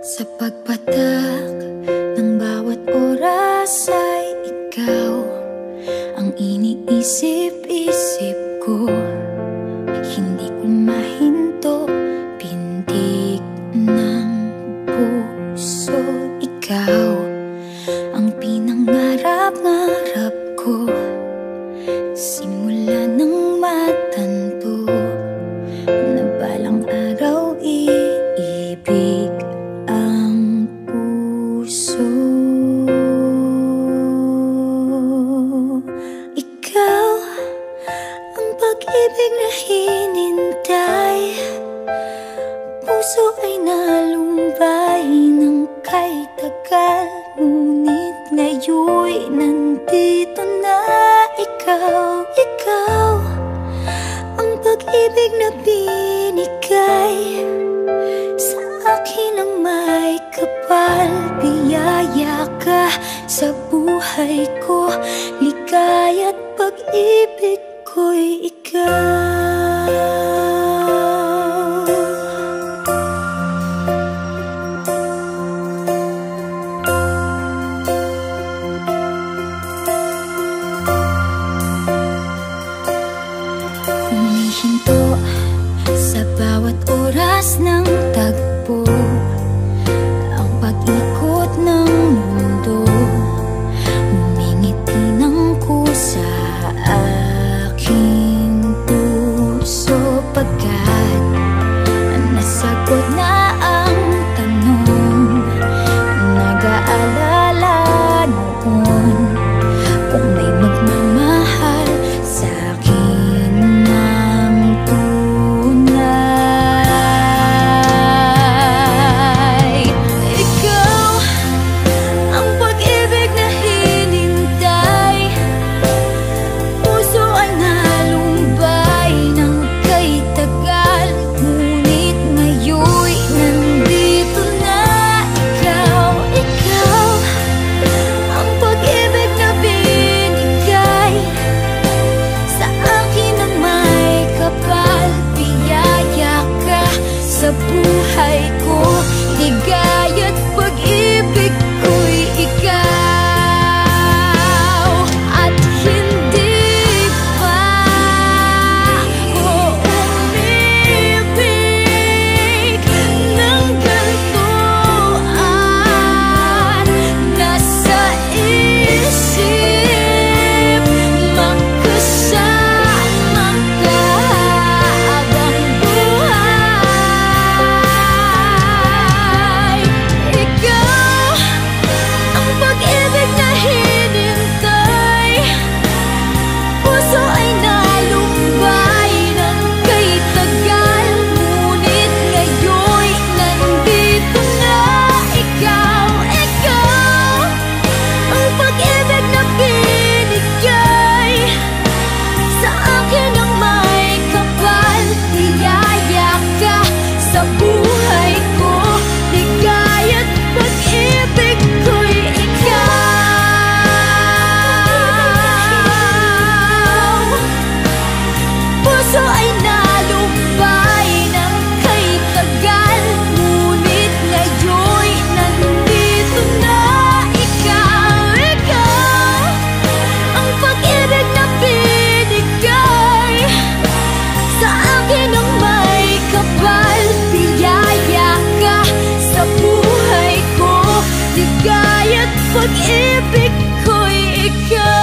Sa pagpatak ng bawat oras ay ikaw ang iniisip-isip ko. Hindi ko mahinto, pintig ng puso. Ikaw ang pinangarap-ngarap ko, simula ng matanto na balang araw iibig ang puso. Ikaw ang pag-ibig na hinintay, puso ay nalumbay ng kay tagal. Ngunit ngayon'y nandito na ikaw. Ikaw ang pag-ibig na binigay sa akin ang may kapal. Biyaya ka sa buhay ko, ligaya't pag-ibig ko'y ikaw. Humihinto sa bawat oras ng tagpo, ang pag-ikot ng mundo. Humingiti ng kusa aking puso, pagkat nasagot na ang tanong. Nag-aalala noon kung may magmamahal sa akin ng tunay. Ikaw ang pag-ibig na hinintay, puso ay nalumbay ng kay tagal. Ngunit ngayon'y nandito na ikaw. Ikaw ang pag-ibig na binigay sa akin ang may kapal. Biyaya ka sa buhay ko, ligaya't pag-ibig ko'y ikaw. At hindi pa ako umibig ng ganito, at nasa isip magkasama ka habang buhay. Ikaw ang pag-ibig na hinintay, puso ay nalumbay ng kay tagal. Ngunit ngayon'y nandito na ikaw. Ikaw ang pag-ibig na binigay sa akin ang may kapal. Biyaya ka sa buhay ko, ligaya't pag-ibig ko'y ikaw. Puso ay nalumbay ng kay tagal. Ngunit ngayon'y nandito na ikaw. Ikaw ang pag-ibig na binigay sa akin ang may kapal. Biyaya ka sa buhay ko, ligaya't pag-ibig ko'y ikaw.